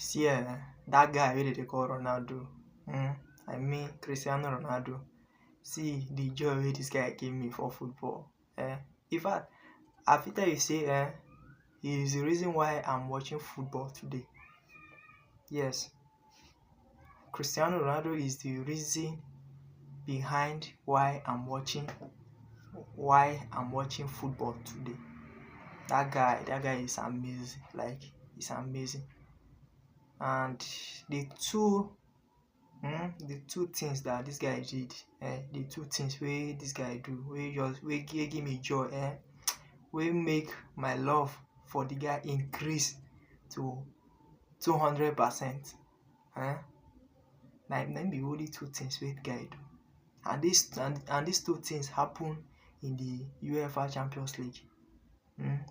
See, that guy wey dey call Ronaldo, I mean Cristiano Ronaldo. See the joy wey this guy give me for football. In fact, I fit tell you say he is the reason why I'm watching football today. Yes, Cristiano Ronaldo is the reason behind why I'm watching football today. That guy is amazing. Like, he's amazing. And the two things that this guy did, the two things wey this guy do, wey give me joy, wey make my love for the guy increase to 200%. Na be only two things wey the guy do. And these two things happen in the UEFA Champions League.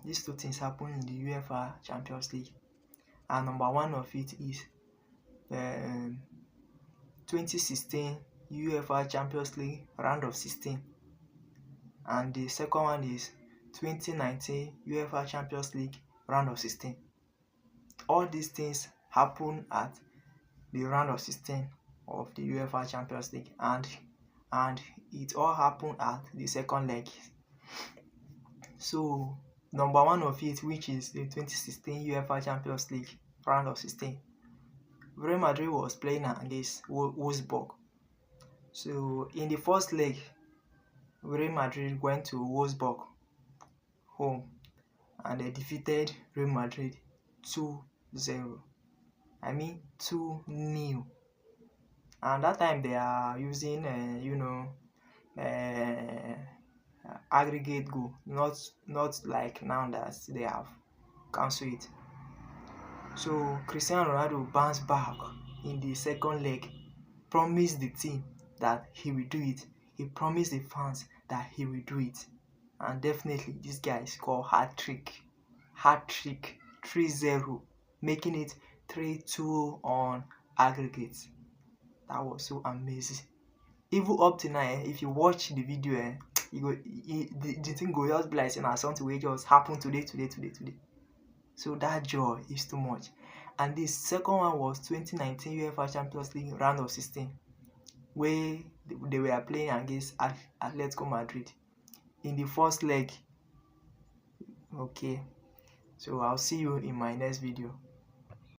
These two things happen in the UEFA Champions League. And number one of it is 2016 UEFA Champions League round of 16. And the second one is 2019 UEFA Champions League round of 16. All these things happen at the round of 16 of the UEFA Champions League, and it all happened at the second leg. So number one of it, which is the 2016 UEFA Champions League round of 16, Real Madrid was playing against Wolfsburg. So in the first leg, Real Madrid went to Wolfsburg home and they defeated Real Madrid 2-0. I mean 2-0. And that time they are using aggregate goal, not like now that they have cancelled it. So Cristiano Ronaldo bounced back in the second leg, promised the team that he will do it. He promised the fans that he will do it. And definitely this guy scored hat-trick, 3-0, making it 3-2 on aggregate. That was so amazing. Even up to now, if you watch the video, the thing go just be like saying something wey just happen today. So that joy is too much. And the second one was 2019 UEFA Champions League round of 16, where they were playing against Atletico Madrid in the first leg. Okay, so I'll see you in my next video.